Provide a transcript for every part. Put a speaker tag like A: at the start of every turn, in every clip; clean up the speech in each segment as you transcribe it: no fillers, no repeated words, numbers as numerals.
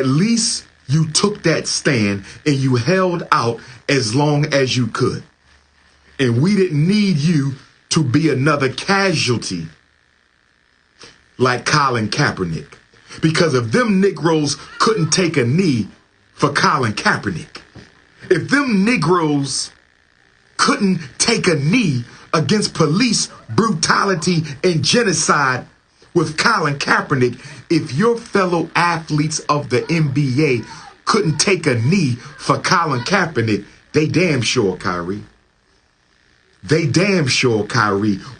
A: at least you took that stand and you held out as long as you could. And we didn't need you to be another casualty like Colin Kaepernick. Because if them Negroes couldn't take a knee for Colin Kaepernick, if them Negroes couldn't take a knee against police brutality and genocide with Colin Kaepernick, if your fellow athletes of the NBA couldn't take a knee for Colin Kaepernick, they damn sure, Kyrie,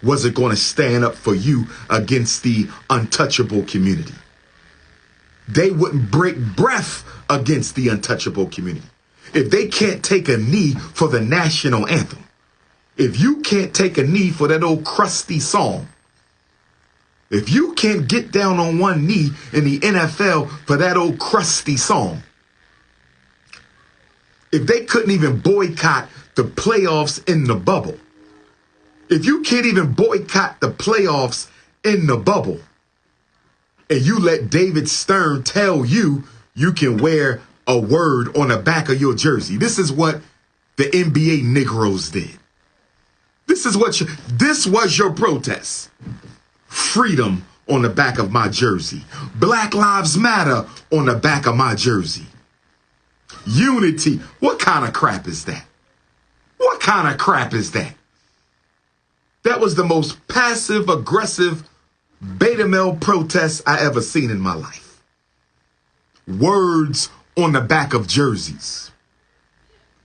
A: wasn't going to stand up for you against the untouchable community. They wouldn't break breath against the untouchable community. If they can't take a knee for the national anthem, if you can't take a knee for that old crusty song, if you can't get down on one knee in the NFL for that old crusty song, if they couldn't even boycott the playoffs in the bubble, if you can't even boycott the playoffs in the bubble, and you let David Stern tell you you can wear a word on the back of your jersey. This is what the NBA Negroes did. This was your protest. Freedom on the back of my jersey. Black Lives Matter on the back of my jersey. Unity. What kind of crap is that? What kind of crap is that? That was the most passive aggressive beta male protest I ever seen in my life. Words on the back of jerseys.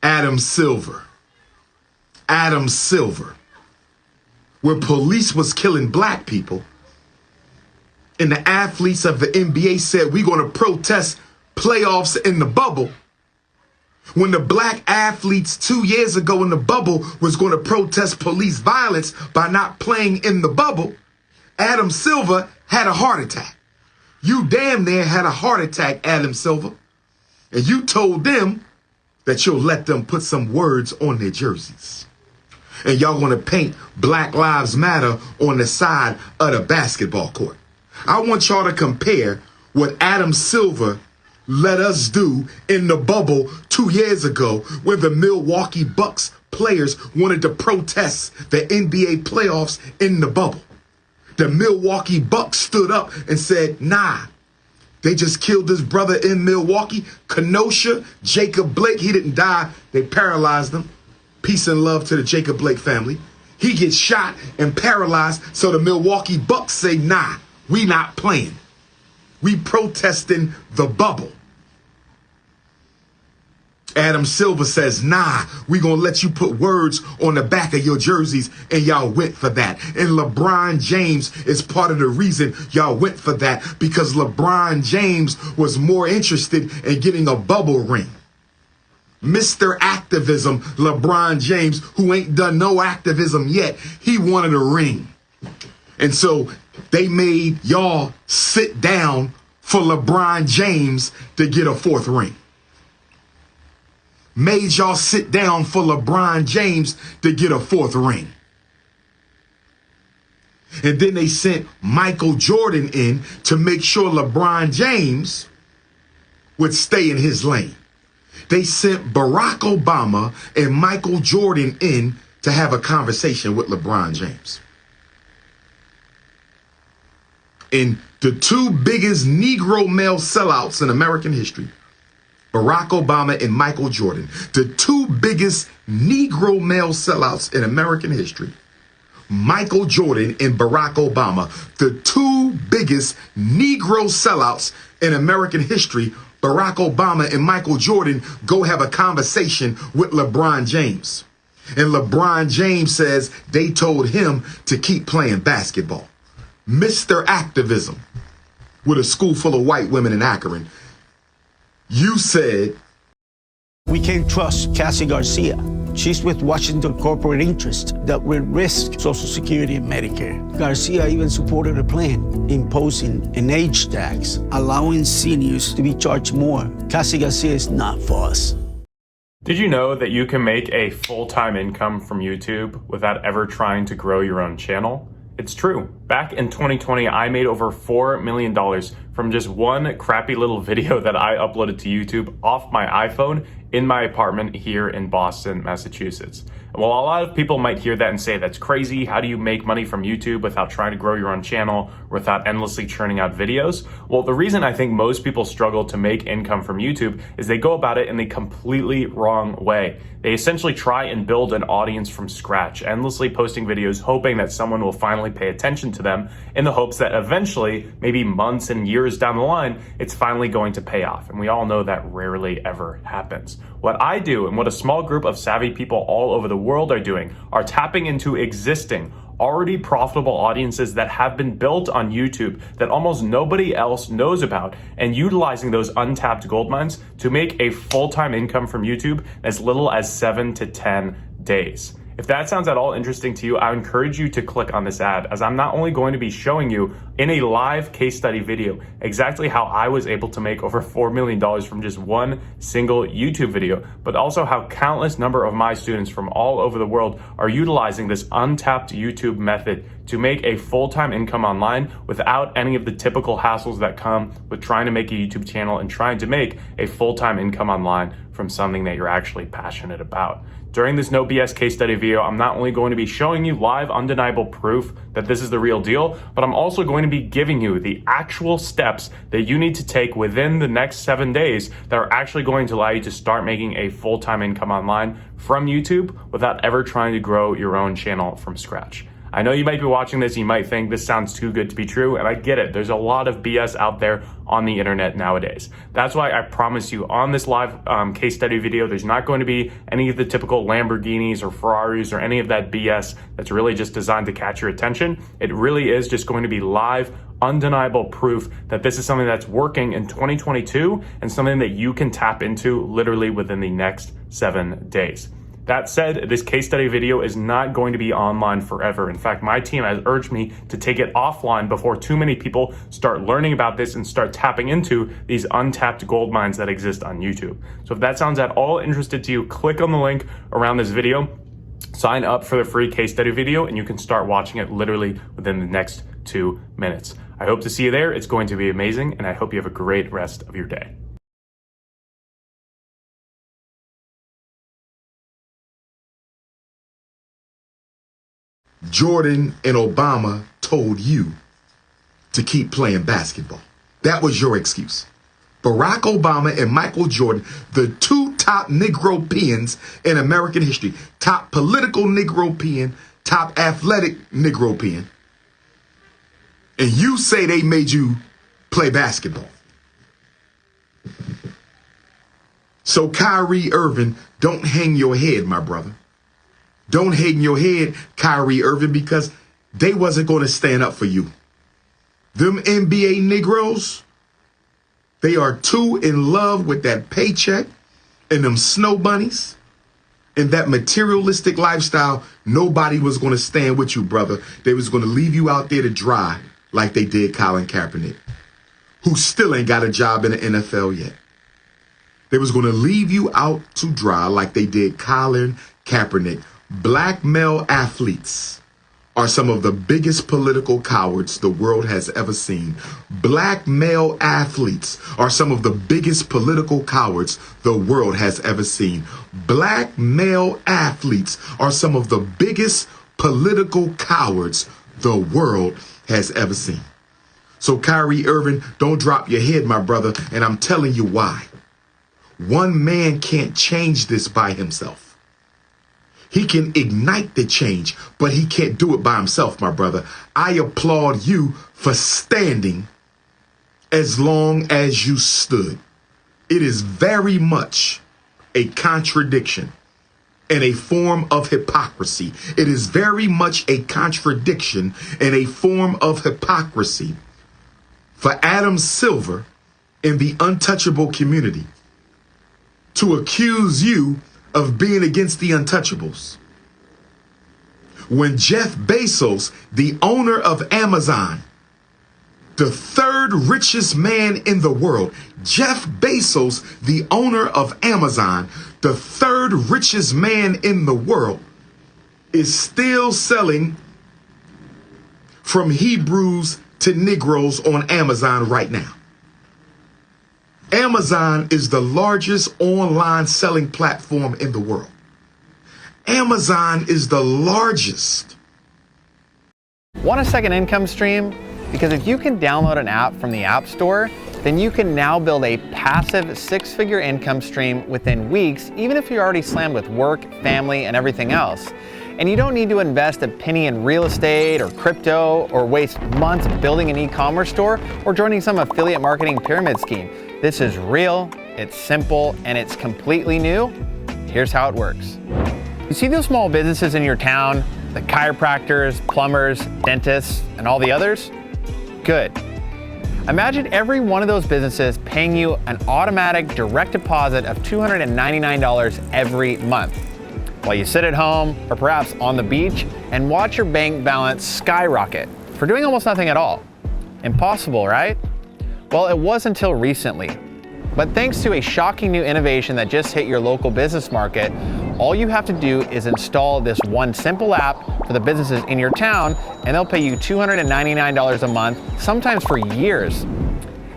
A: Adam Silver. Where police was killing black people, and the athletes of the NBA said, we're going to protest playoffs in the bubble. When the black athletes 2 years ago in the bubble was going to protest police violence by not playing in the bubble, Adam Silver had a heart attack. You damn near had a heart attack, Adam Silver. And you told them that you'll let them put some words on their jerseys. And y'all want to paint Black Lives Matter on the side of the basketball court. I want y'all to compare what Adam Silver let us do in the bubble 2 years ago when the Milwaukee Bucks players wanted to protest the NBA playoffs in the bubble. The Milwaukee Bucks stood up and said, nah, they just killed his brother in Milwaukee. Kenosha, Jacob Blake, he didn't die. They paralyzed him. Peace and love to the Jacob Blake family. He gets shot and paralyzed. So the Milwaukee Bucks say, nah, we not playing. We protesting the bubble. Adam Silver says, nah, we gonna let you put words on the back of your jerseys, and y'all went for that. And LeBron James is part of the reason y'all went for that, because LeBron James was more interested in getting a bubble ring. Mr. Activism, LeBron James, who ain't done no activism yet, he wanted a ring. And so they made y'all sit down for LeBron James to get a fourth ring. Made y'all sit down for LeBron James to get a fourth ring. And then they sent Michael Jordan in to make sure LeBron James would stay in his lane. They sent Barack Obama and Michael Jordan in to have a conversation with LeBron James. And the two biggest Negro male sellouts in American history, Barack Obama and Michael Jordan, the two biggest Negro male sellouts in American history, Michael Jordan and Barack Obama, the two biggest Negro sellouts in American history, Barack Obama and Michael Jordan go have a conversation with LeBron James. And LeBron James says they told him to keep playing basketball. Mr. Activism, with a school full of white women in Akron, you said,
B: we can't trust Cassie Garcia. She's with Washington corporate interests that will risk Social Security and Medicare. Garcia even supported a plan imposing an age tax, allowing seniors to be charged more. Cassie Garcia is not for us.
C: Did you know that you can make a full-time income from YouTube without ever trying to grow your own channel? It's true. Back in 2020, I made over $4 million from just one crappy little video that I uploaded to YouTube off my iPhone in my apartment here in Boston, Massachusetts. Well, a lot of people might hear that and say, that's crazy. How do you make money from YouTube without trying to grow your own channel, without endlessly churning out videos? Well, the reason I think most people struggle to make income from YouTube is they go about it in the completely wrong way. They essentially try and build an audience from scratch, endlessly posting videos, hoping that someone will finally pay attention to them in the hopes that eventually, maybe months and years down the line, it's finally going to pay off. And we all know that rarely ever happens. What I do and what a small group of savvy people all over the world are doing are tapping into existing, already profitable audiences that have been built on YouTube that almost nobody else knows about, and utilizing those untapped gold mines to make a full-time income from YouTube in as little as 7 to 10 days. If that sounds at all interesting to you, I encourage you to click on this ad, as I'm not only going to be showing you in a live case study video exactly how I was able to make over $4 million from just one single YouTube video, but also how countless number of my students from all over the world are utilizing this untapped YouTube method to make a full-time income online without any of the typical hassles that come with trying to make a YouTube channel and trying to make a full-time income online from something that you're actually passionate about. During this no BS case study video, I'm not only going to be showing you live undeniable proof that this is the real deal, but I'm also going to be giving you the actual steps that you need to take within the next 7 days that are actually going to allow you to start making a full-time income online from YouTube without ever trying to grow your own channel from scratch. I know you might be watching this, you might think this sounds too good to be true, and I get it. There's a lot of BS out there on the internet nowadays. That's why I promise you on this live case study video, there's not going to be any of the typical Lamborghinis or Ferraris or any of that BS that's really just designed to catch your attention. It really is just going to be live, undeniable proof that this is something that's working in 2022 and something that you can tap into literally within the next 7 days. That said, this case study video is not going to be online forever. In fact, my team has urged me to take it offline before too many people start learning about this and start tapping into these untapped gold mines that exist on YouTube. So if that sounds at all interested to you, click on the link around this video, sign up for the free case study video, and you can start watching it literally within the next 2 minutes. I hope to see you there. It's going to be amazing, and I hope you have a great rest of your day.
A: Jordan and Obama told you to keep playing basketball. That was your excuse. Barack Obama and Michael Jordan, the two top Negro-peons in American history, top political Negro-peon, top athletic Negro-peon, and you say they made you play basketball. So Kyrie Irving, don't hang your head, my brother. Don't hang your head, Kyrie Irving, because they wasn't going to stand up for you. Them NBA Negroes, they are too in love with that paycheck and them snow bunnies and that materialistic lifestyle. Nobody was going to stand with you, brother. They was going to leave you out there to dry like they did Colin Kaepernick, who still ain't got a job in the NFL yet. They was going to leave you out to dry like they did Colin Kaepernick. Black male athletes are some of the biggest political cowards the world has ever seen. Black male athletes are some of the biggest political cowards the world has ever seen. Black male athletes are some of the biggest political cowards the world has ever seen. So Kyrie Irving, don't drop your head, my brother, and I'm telling you why. One man can't change this by himself. He can ignite the change, but he can't do it by himself, my brother. I applaud you for standing as long as you stood. It is very much a contradiction and a form of hypocrisy. It is very much a contradiction and a form of hypocrisy for Adam Silver in the untouchable community to accuse you of being against the untouchables, when Jeff Bezos, the owner of Amazon, the third richest man in the world, Jeff Bezos, the owner of Amazon, the third richest man in the world, is still selling from Hebrews to Negroes on Amazon right now. Amazon is the largest online selling platform in the world. Amazon is the largest.
D: Want a second income stream? Because if you can download an app from the App Store, then you can now build a passive six-figure income stream within weeks, even if you're already slammed with work, family, and everything else. And you don't need to invest a penny in real estate or crypto or waste months building an e-commerce store or joining some affiliate marketing pyramid scheme. This is real, it's simple, and it's completely new. Here's how it works. You see those small businesses in your town, the chiropractors, plumbers, dentists, and all the others? Good. Imagine every one of those businesses paying you an automatic direct deposit of $299 every month, while you sit at home or perhaps on the beach and watch your bank balance skyrocket for doing almost nothing at all. Impossible, right? Well, it was until recently. But thanks to a shocking new innovation that just hit your local business market, all you have to do is install this one simple app for the businesses in your town, and they'll pay you $299 a month, sometimes for years.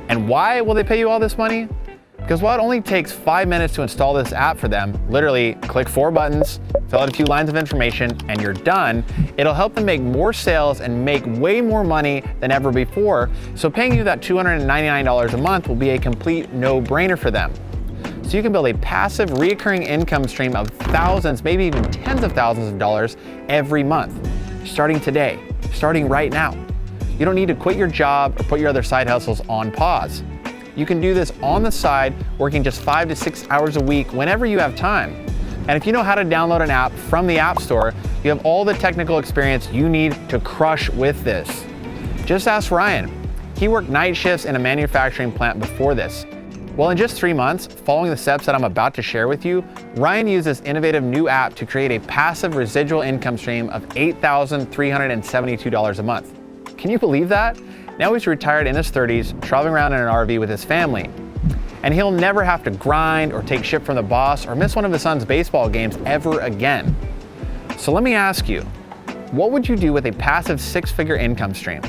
D: And why will they pay you all this money? Because while it only takes 5 minutes to install this app for them, literally click 4 buttons, fill out a few lines of information, and you're done, it'll help them make more sales and make way more money than ever before. So paying you that $299 a month will be a complete no-brainer for them. So you can build a passive, recurring income stream of thousands, maybe even tens of thousands of dollars every month, starting today, starting right now. You don't need to quit your job or put your other side hustles on pause. You can do this on the side, working just 5 to 6 hours a week whenever you have time. And if you know how to download an app from the App Store, you have all the technical experience you need to crush with this. Just ask Ryan. He worked night shifts in a manufacturing plant before this. Well, in just 3 months, following the steps that I'm about to share with you, Ryan used this innovative new app to create a passive residual income stream of $8,372 a month. Can you believe that? Now he's retired in his 30s, traveling around in an RV with his family. And he'll never have to grind or take shit from the boss or miss one of his son's baseball games ever again. So let me ask you, what would you do with a passive six-figure income stream?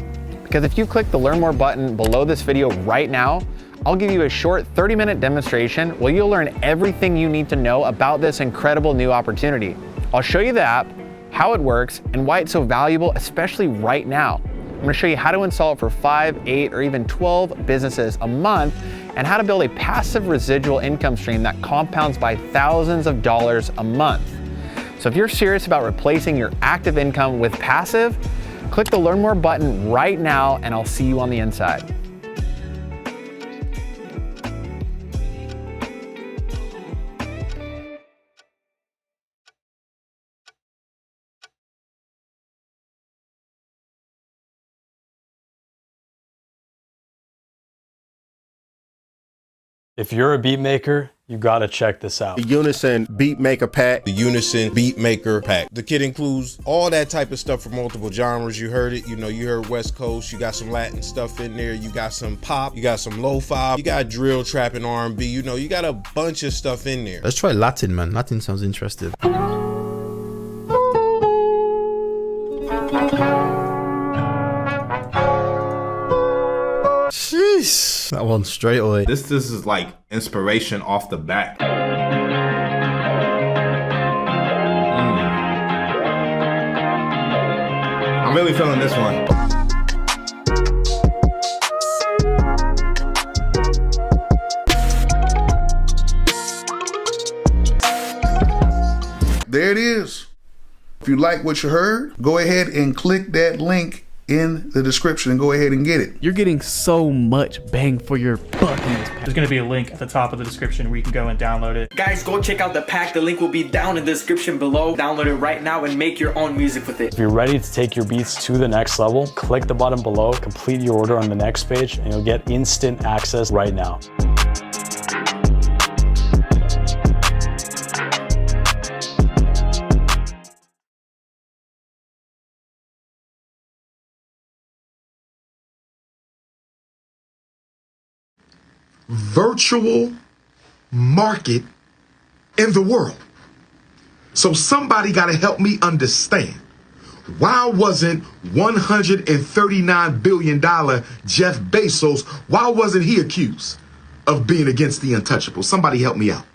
D: Because if you click the Learn More button below this video right now, I'll give you a short 30-minute demonstration where you'll learn everything you need to know about this incredible new opportunity. I'll show you the app, how it works, and why it's so valuable, especially right now. I'm gonna show you how to install it for 5, 8, or even 12 businesses a month, and how to build a passive residual income stream that compounds by thousands of dollars a month. So if you're serious about replacing your active income with passive, click the Learn More button right now, and I'll see you on the inside.
E: If you're a beat maker, you gotta check this out.
F: The Unison Beat Maker Pack.
G: The Unison Beat Maker Pack. The kit includes all that type of stuff for multiple genres. You heard it, you heard West Coast, you got some Latin stuff in there, you got some pop, you got some lo-fi, you got drill, trap, and R&B, you got a bunch of stuff in there.
H: Let's try Latin, man. Latin sounds interesting. Jeez. That one straight away.
I: This is like inspiration off the back. I'm really feeling this one.
J: There it is. If you like what you heard, go ahead and click that link in the description and go ahead and get it.
K: You're getting so much bang for your buck.
L: There's going to be a link at the top of the description where you can go and download it.
M: Guys, go check out the pack. The link will be down in the description below. Download it right now and make your own music with it.
E: If you're ready to take your beats to the next level, click the button below, complete your order on the next page, and you'll get instant access right now.
A: Virtual market in the world. So somebody got to help me understand, Why wasn't $139 billion Jeff Bezos, why wasn't he accused of being against the untouchable? Somebody help me out.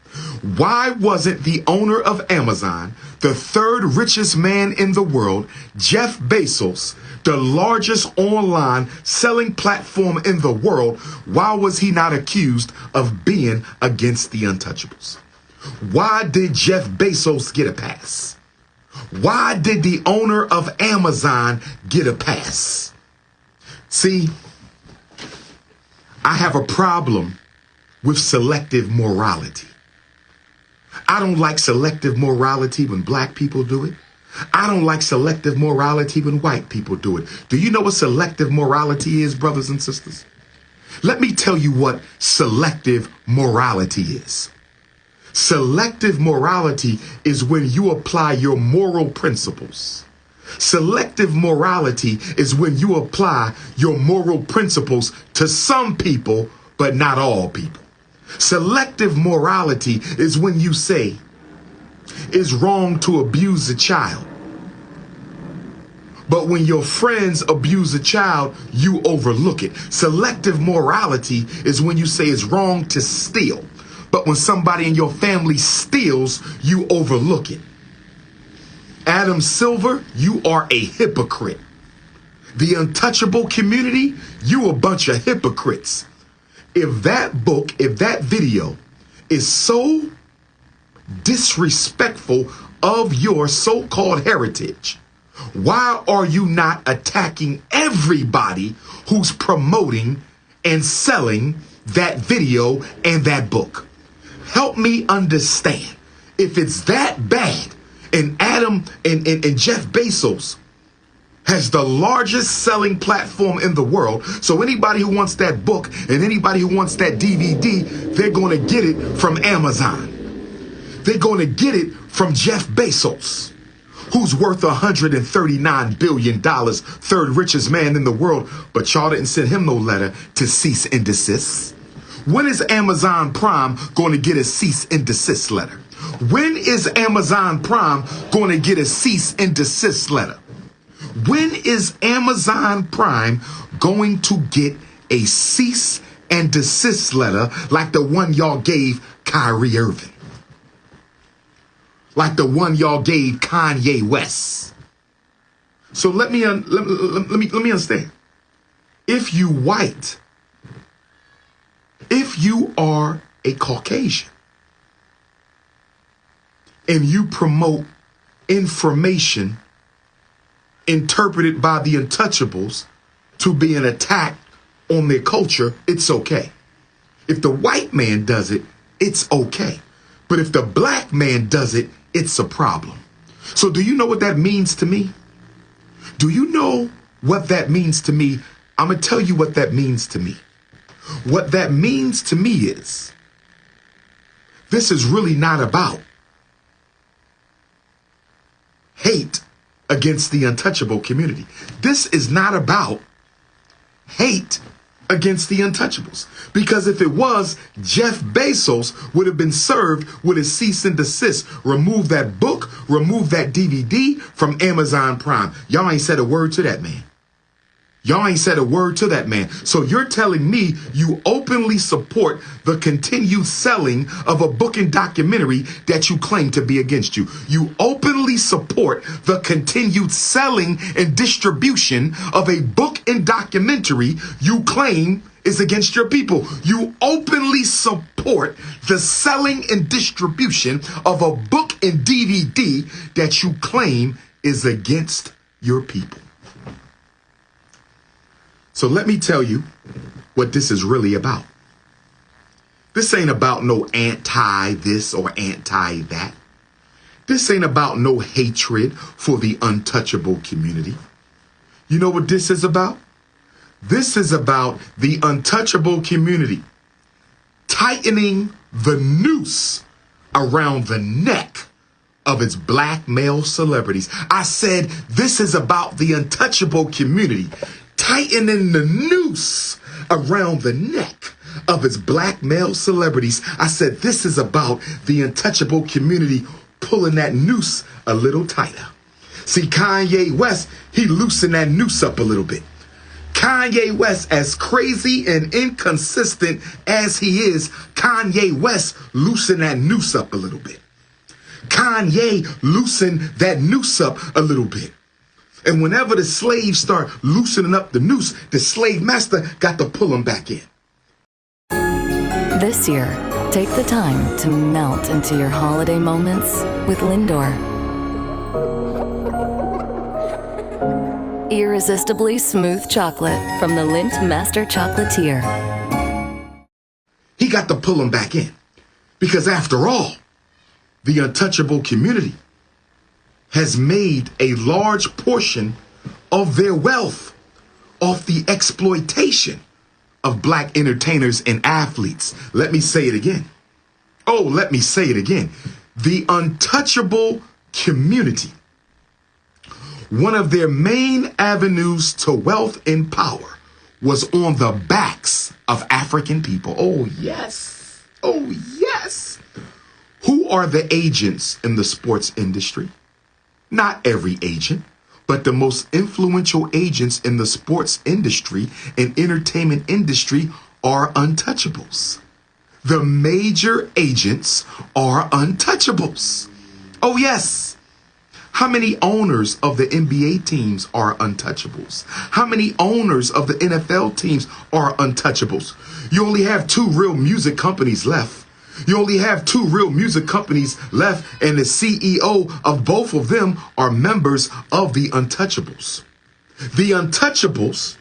A: Why wasn't the owner of Amazon, the third richest man in the world, Jeff Bezos, the largest online selling platform in the world, why was he not accused of being against the untouchables? Why did Jeff Bezos get a pass? Why did the owner of Amazon get a pass? See, I have a problem with selective morality. I don't like selective morality when black people do it. I don't like selective morality when white people do it. Do you know what selective morality is, brothers and sisters? Let me tell you what selective morality is. Selective morality is when you apply your moral principles. Selective morality is when you apply your moral principles to some people, but not all people. Selective morality is when you say it's wrong to abuse a child, but when your friends abuse a child, you overlook it. Selective morality is when you say it's wrong to steal, but when somebody in your family steals, you overlook it. Adam Silver, you are a hypocrite. The untouchable community, you a bunch of hypocrites. If that book, if that video is so disrespectful of your so-called heritage, why are you not attacking everybody who's promoting and selling that video and that book? Help me understand. If it's that bad, and Adam and Jeff Bezos has the largest selling platform in the world, so anybody who wants that book and anybody who wants that DVD, they're going to get it from Amazon. They're going to get it from Jeff Bezos, who's worth $139 billion, third richest man in the world, but y'all didn't send him no letter to cease and desist. When is Amazon Prime going to get a cease and desist letter? When is Amazon Prime going to get a cease and desist letter? When is Amazon Prime going to get a cease and desist letter like the one y'all gave Kyrie Irving? Like the one y'all gave Kanye West? So let me understand. If you white, if you are a Caucasian, and you promote information interpreted by the untouchables to be an attack on their culture, it's okay. If the white man does it, it's okay. But if the black man does it, it's a problem. So do you know what that means to me? Do you know what that means to me? I'm going to tell you what that means to me. What that means to me is this is really not about hate against the untouchable community. This is not about hate against the untouchables. Because if it was, Jeff Bezos would have been served with a cease and desist. Remove that book, remove that DVD from Amazon Prime. Y'all ain't said a word to that man. Y'all ain't said a word to that man. So you're telling me you openly support the continued selling of a book and documentary that you claim to be against you. You openly support the continued selling and distribution of a book and documentary you claim is against your people. You openly support the selling and distribution of a book and DVD that you claim is against your people. So let me tell you what this is really about. This ain't about no anti this or anti that. This ain't about no hatred for the untouchable community. You know what this is about? This is about the untouchable community tightening the noose around the neck of its black male celebrities. I said this is about the untouchable community tightening the noose around the neck of its black male celebrities. I said this is about the untouchable community pulling that noose a little tighter. See, Kanye West, he loosened that noose up a little bit. Kanye West, as crazy and inconsistent as he is, Kanye West loosened that noose up a little bit. Kanye loosened that noose up a little bit. And whenever the slaves start loosening up the noose, the slave master got to pull them back in.
N: This year, take the time to melt into your holiday moments with Lindor. Irresistibly smooth chocolate from the Lindt Master Chocolatier.
A: He got to pull them back in. Because after all, the untouchable community has made a large portion of their wealth off the exploitation of black entertainers and athletes. Let me say it again. Oh, let me say it again. The untouchable community, one of their main avenues to wealth and power was on the backs of African people. Oh, yes. Oh, yes. Who are the agents in the sports industry? Not every agent, but the most influential agents in the sports industry and entertainment industry are untouchables. The major agents are untouchables. Oh, yes. How many owners of the NBA teams are untouchables? How many owners of the NFL teams are untouchables? You only have 2 real music companies left. You only have 2 real music companies left, and the CEO of both of them are members of the untouchables. The untouchables,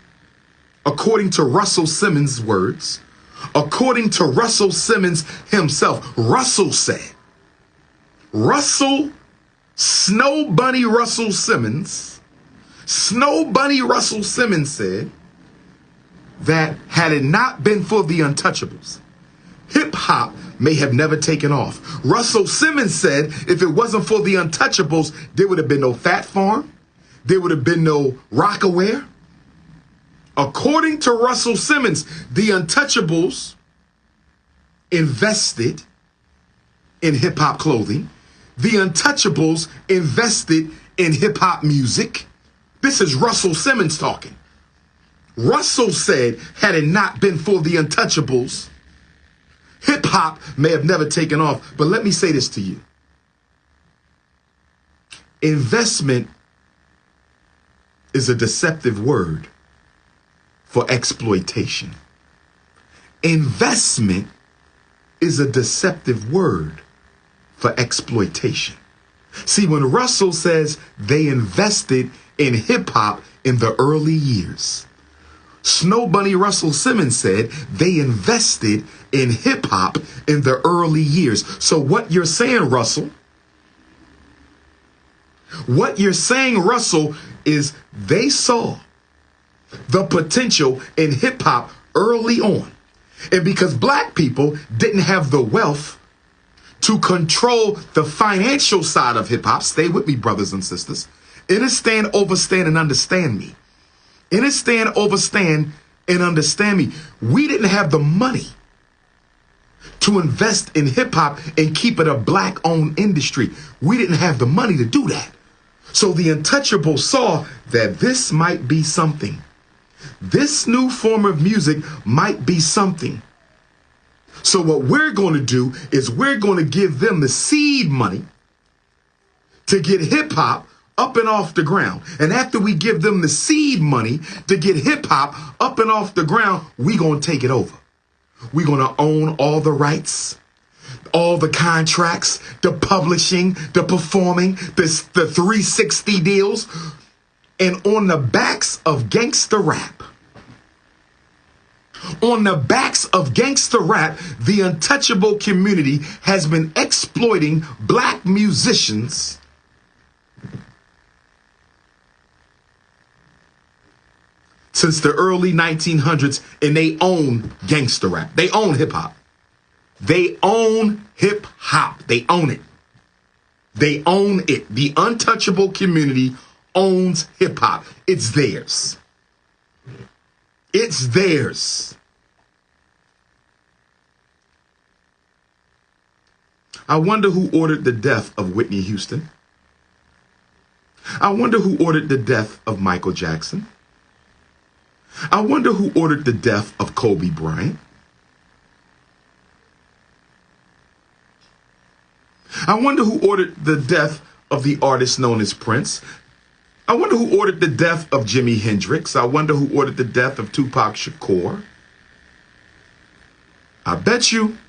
A: according to Russell Simmons' words, according to Russell Simmons himself, Russell said, Snow Bunny Russell Simmons said that had it not been for the untouchables, hip-hop may have never taken off. Russell Simmons said if it wasn't for the untouchables, there would have been no Fat Farm. There would have been no Rockaware. According to Russell Simmons, the untouchables invested in hip-hop clothing. The untouchables invested in hip-hop music. This is Russell Simmons talking. Russell said, had it not been for the untouchables, hip-hop may have never taken off. But let me say this to you. Investment is a deceptive word for exploitation. Investment is a deceptive word for exploitation. See, when Russell says they invested in hip-hop in the early years, Snow Bunny Russell Simmons said they invested in hip-hop in the early years. So what you're saying, Russell, is they saw the potential in hip-hop early on. And because black people didn't have the wealth to control the financial side of hip-hop, stay with me, brothers and sisters, understand, overstand, and understand me. Understand, overstand, and understand me. We didn't have the money to invest in hip-hop and keep it a black-owned industry. We didn't have the money to do that. So the untouchables saw that this might be something. This new form of music might be something. So what we're going to do is we're going to give them the seed money to get hip-hop up and off the ground. And after we give them the seed money to get hip-hop up and off the ground, we're going to take it over. We're going to own all the rights, all the contracts, the publishing, the performing, the 360 deals. And on the backs of gangster rap, the untouchable community has been exploiting black musicians since the early 1900s, and they own gangster rap. They own hip-hop. They own hip-hop. They own it. They own it. The untouchable community owns hip-hop. It's theirs. It's theirs. I wonder who ordered the death of Whitney Houston. I wonder who ordered the death of Michael Jackson. I wonder who ordered the death of Kobe Bryant. I wonder who ordered the death of the artist known as Prince. I wonder who ordered the death of Jimi Hendrix. I wonder who ordered the death of Tupac Shakur. I bet you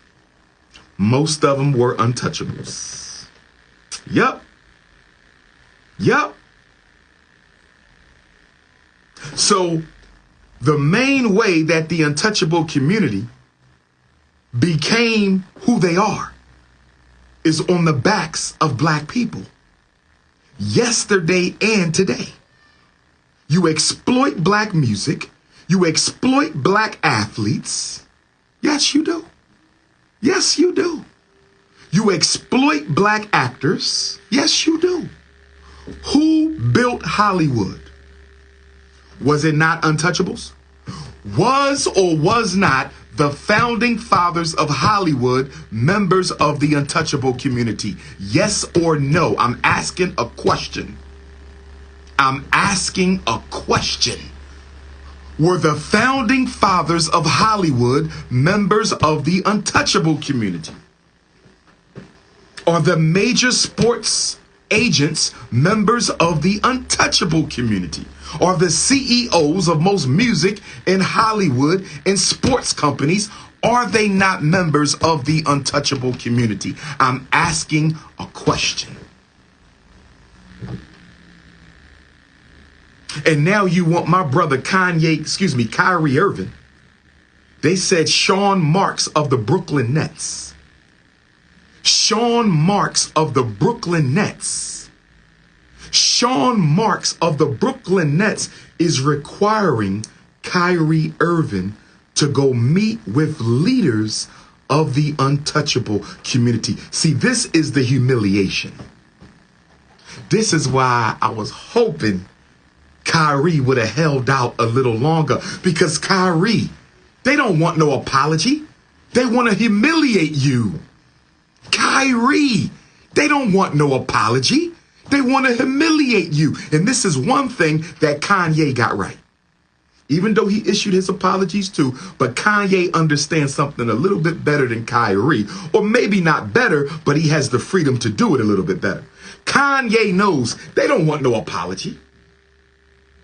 A: most of them were untouchables. Yup. So the main way that the untouchable community became who they are is on the backs of black people. Yesterday and today. You exploit black music. You exploit black athletes. Yes, you do. Yes, you do. You exploit black actors. Yes, you do. Who built Hollywood? Was it not untouchables? Was or was not the founding fathers of Hollywood members of the untouchable community? Yes or no? I'm asking a question. Were the founding fathers of Hollywood members of the untouchable community? Are the major sports agents members of the untouchable community? Are the CEOs of most music in Hollywood and sports companies, are they not members of the untouchable community? I'm asking a question. And now you want my brother Kyrie Irving. They said Sean Marks of the Brooklyn Nets. Sean Marks of the Brooklyn Nets. Sean Marks of the Brooklyn Nets is requiring Kyrie Irving to go meet with leaders of the untouchable community. See, this is the humiliation. This is why I was hoping Kyrie would have held out a little longer, because Kyrie, they don't want no apology. They want to humiliate you. Kyrie, they don't want no apology. They want to humiliate you. And this is one thing that Kanye got right. Even though he issued his apologies too, but Kanye understands something a little bit better than Kyrie, or maybe not better, but he has the freedom to do it a little bit better. Kanye knows they don't want no apology.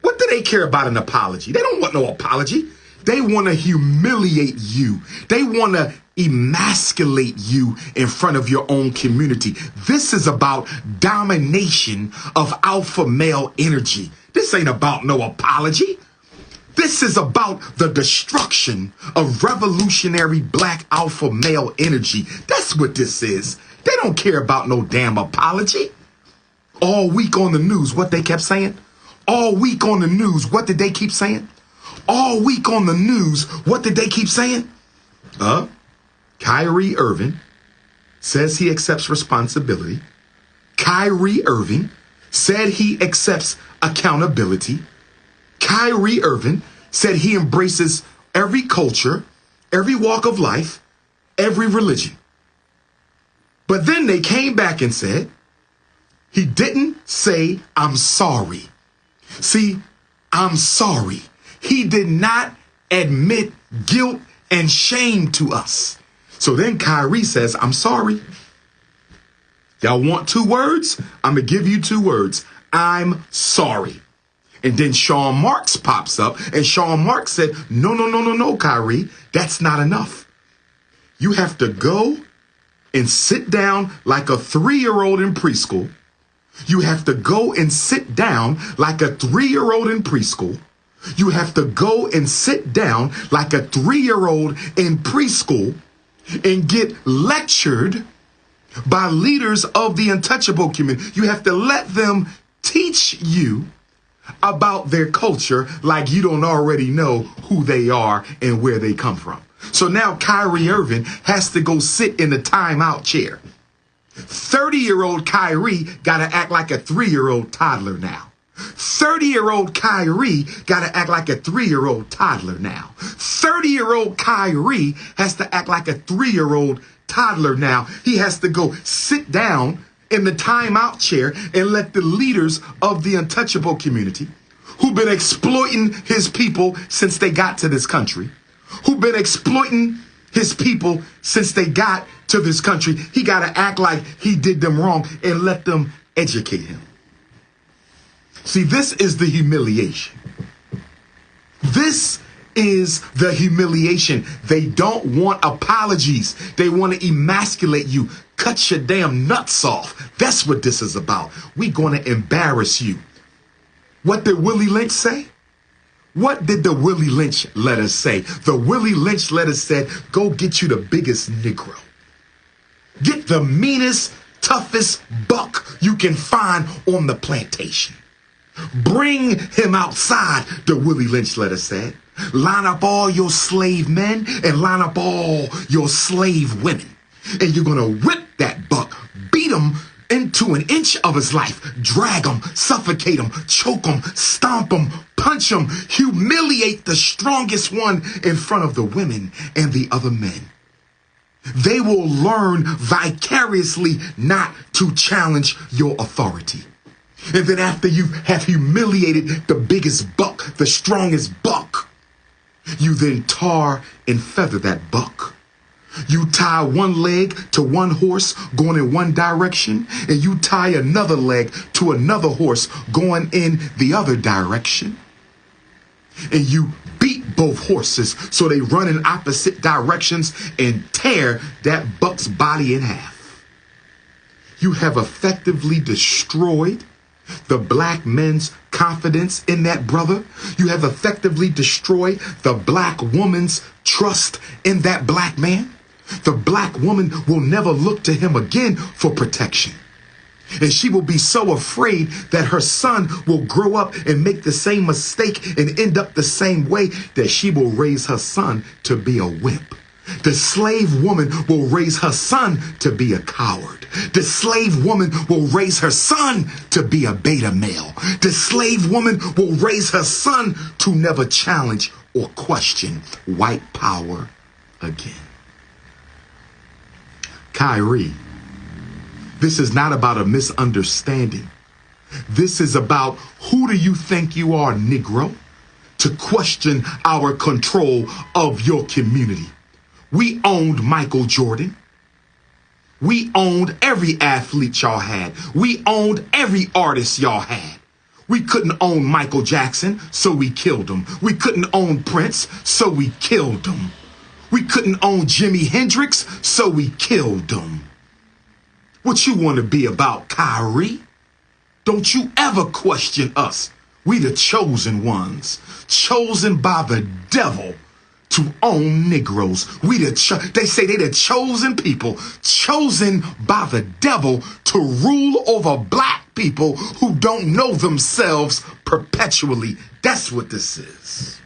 A: What do they care about an apology? They don't want no apology. They want to humiliate you. They want to emasculate you in front of your own community. This is about domination of alpha male energy. This ain't about no apology. This is about the destruction of revolutionary black alpha male energy. That's what this is. They don't care about no damn apology. All week on the news, what they kept saying? All week on the news, what did they keep saying? All week on the news, what did they keep saying? Kyrie Irving says he accepts responsibility. Kyrie Irving said he accepts accountability. Kyrie Irving said he embraces every culture, every walk of life, every religion. But then they came back and said, he didn't say, I'm sorry. See, I'm sorry. He did not admit guilt and shame to us. So then Kyrie says, I'm sorry. Y'all want 2 words? I'm going to give you 2 words. I'm sorry. And then Sean Marks pops up, and Sean Marks said, no, Kyrie, that's not enough. You have to go and sit down like a 3-year-old in preschool. You have to go and sit down like a 3-year-old in preschool. You have to go and sit down like a 3-year-old in preschool and get lectured by leaders of the untouchable community. You have to let them teach you about their culture like you don't already know who they are and where they come from. So now Kyrie Irving has to go sit in the timeout chair. 30-year-old Kyrie got to act like a 3-year-old toddler now. 30-year-old Kyrie got to act like a 3-year-old toddler now. 30-year-old Kyrie has to act like a 3-year-old toddler now. He has to go sit down in the timeout chair and let the leaders of the untouchable community, who've been exploiting his people since they got to this country, who've been exploiting his people since they got to this country, he got to act like he did them wrong and let them educate him. See, this is the humiliation. This is the humiliation. They don't want apologies. They want to emasculate you. Cut your damn nuts off. That's what this is about. We're going to embarrass you. What did Willie Lynch say? What did the Willie Lynch letter say? The Willie Lynch letter said, go get you the biggest Negro. Get the meanest, toughest buck you can find on the plantation. Bring him outside, the Willie Lynch letter said. Line up all your slave men and line up all your slave women. And you're going to whip that buck, beat him into an inch of his life, drag him, suffocate him, choke him, stomp him, punch him, humiliate the strongest one in front of the women and the other men. They will learn vicariously not to challenge your authority. And then after you have humiliated the biggest buck, the strongest buck, you then tar and feather that buck. You tie one leg to one horse going in one direction, and you tie another leg to another horse going in the other direction. And you beat both horses so they run in opposite directions and tear that buck's body in half. You have effectively destroyed the black men's confidence in that brother. You have effectively destroyed the black woman's trust in that black man. The black woman will never look to him again for protection. And she will be so afraid that her son will grow up and make the same mistake and end up the same way that she will raise her son to be a wimp. The slave woman will raise her son to be a coward. The slave woman will raise her son to be a beta male. The slave woman will raise her son to never challenge or question white power again. Kyrie, this is not about a misunderstanding. This is about who do you think you are, Negro, to question our control of your community. We owned Michael Jordan. We owned every athlete y'all had. We owned every artist y'all had. We couldn't own Michael Jackson, so we killed him. We couldn't own Prince, so we killed him. We couldn't own Jimi Hendrix, so we killed him. What you want to be about, Kyrie? Don't you ever question us. We the chosen ones, chosen by the devil to own Negroes. They say they the chosen people, chosen by the devil to rule over black people who don't know themselves perpetually. That's what this is.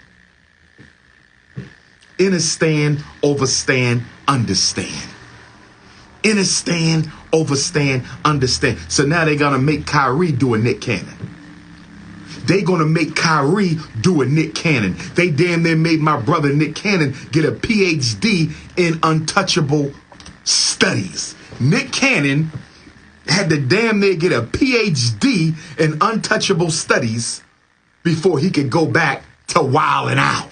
A: Understand, overstand, understand. Understand, overstand, understand. So now they're going to make Kyrie do a Nick Cannon. They're going to make Kyrie do a Nick Cannon. They damn near made my brother Nick Cannon get a PhD in untouchable studies. Nick Cannon had to damn near get a PhD in untouchable studies before he could go back to wilding out.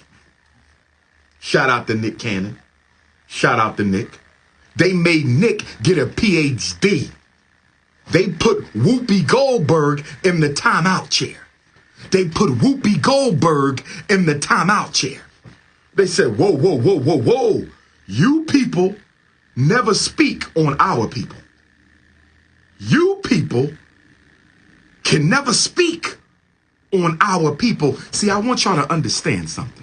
A: Shout out to Nick Cannon. Shout out to Nick. They made Nick get a PhD. They put Whoopi Goldberg in the timeout chair. They put Whoopi Goldberg in the timeout chair. They said, whoa, whoa, whoa, whoa, whoa. You people never speak on our people. You people can never speak on our people. See, I want y'all to understand something.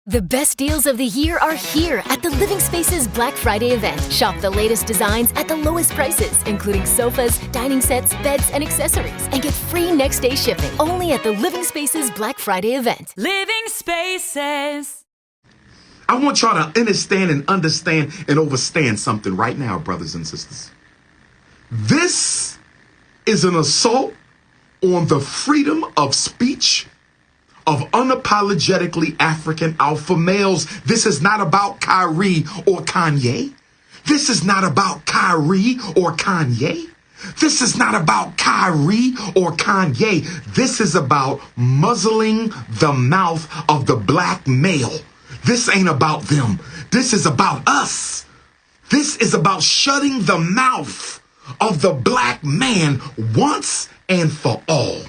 O: The best deals of the year are here at the Living Spaces Black Friday event. Shop the latest designs at the lowest prices, including sofas, dining sets, beds, and accessories, and get free next day shipping only at the Living Spaces Black Friday event.
P: Living Spaces.
A: I want y'all to understand and overstand something right now, brothers and sisters. This is an assault on the freedom of speech of unapologetically African alpha males. This is not about Kyrie or Kanye. This is not about Kyrie or Kanye. This is not about Kyrie or Kanye. This is about muzzling the mouth of the black male. This ain't about them. This is about us. This is about shutting the mouth of the black man once and for all.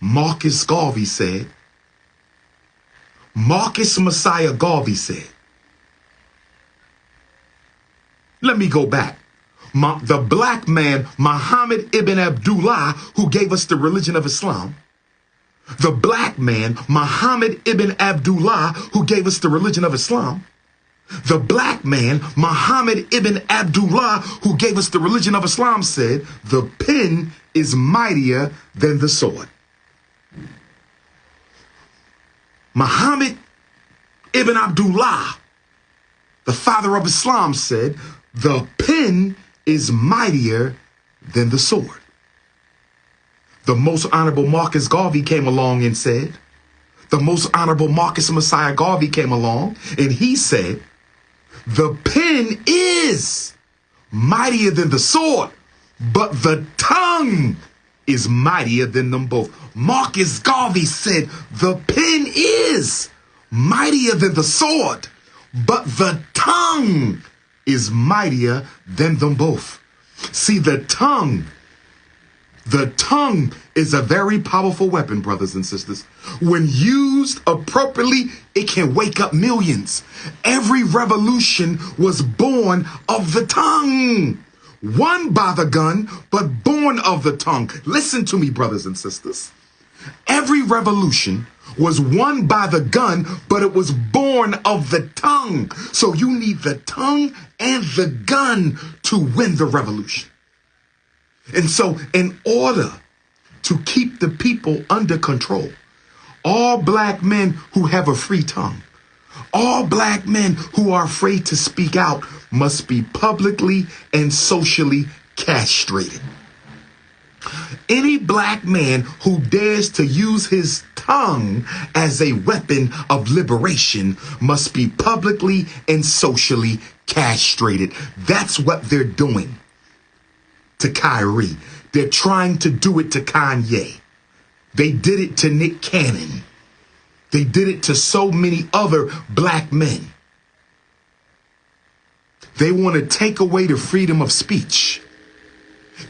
A: Marcus Messiah Garvey said, let me go back. The black man, Muhammad ibn Abdullah, who gave us the religion of Islam. The black man, Muhammad ibn Abdullah, who gave us the religion of Islam. The black man, Muhammad ibn Abdullah, who gave us the religion of Islam, said, the pen is mightier than the sword. Muhammad ibn Abdullah, the father of Islam, said, the pen is mightier than the sword. The most honorable Marcus Garvey came along and said, the most honorable Marcus Messiah Garvey came along and he said, the pen is mightier than the sword, but the tongue is mightier than them both. Marcus Garvey said, the pen is mightier than the sword, but the tongue is mightier than them both. See, the tongue is a very powerful weapon, brothers and sisters. When used appropriately, it can wake up millions. Every revolution was born of the tongue. Won by the gun, but born of the tongue. Listen to me, brothers and sisters. Every revolution was won by the gun, but it was born of the tongue. So you need the tongue and the gun to win the revolution. And so in order to keep the people under control, all black men who have a free tongue, all black men who are afraid to speak out must be publicly and socially castrated. Any black man who dares to use his tongue as a weapon of liberation must be publicly and socially castrated. That's what they're doing to Kyrie. They're trying to do it to Kanye. They did it to Nick Cannon. They did it to so many other black men. They want to take away the freedom of speech.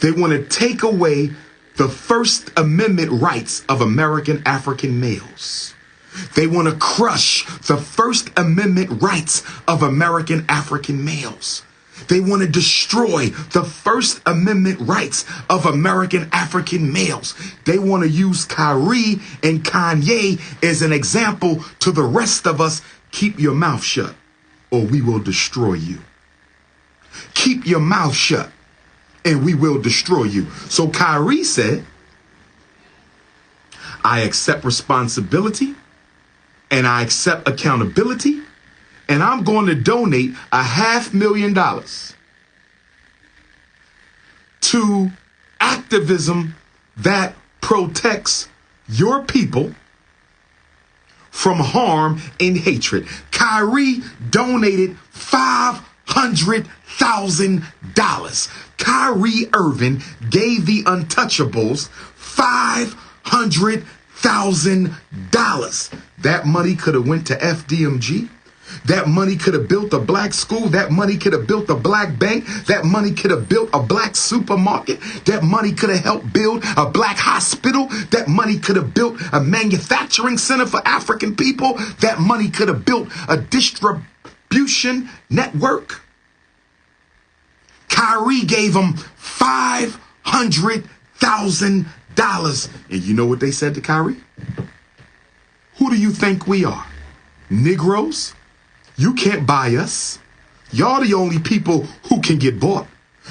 A: They want to take away the First Amendment rights of American African males. They want to crush the First Amendment rights of American African males. They want to destroy the First Amendment rights of American African males. They want to use Kyrie and Kanye as an example to the rest of us. Keep your mouth shut or we will destroy you. Keep your mouth shut and we will destroy you. So Kyrie said, I accept responsibility and I accept accountability. And I'm going to donate $500,000 to activism that protects your people from harm and hatred. Kyrie donated $500,000. Kyrie Irving gave the Untouchables $500,000. That money could have went to FDMG. That money could have built a black school. That money could have built a black bank. That money could have built a black supermarket. That money could have helped build a black hospital. That money could have built a manufacturing center for African people. That money could have built a distribution network. Kyrie gave them $500,000. And you know what they said to Kyrie? Who do you think we are? Negroes? You can't buy us. Y'all the only people who can get bought.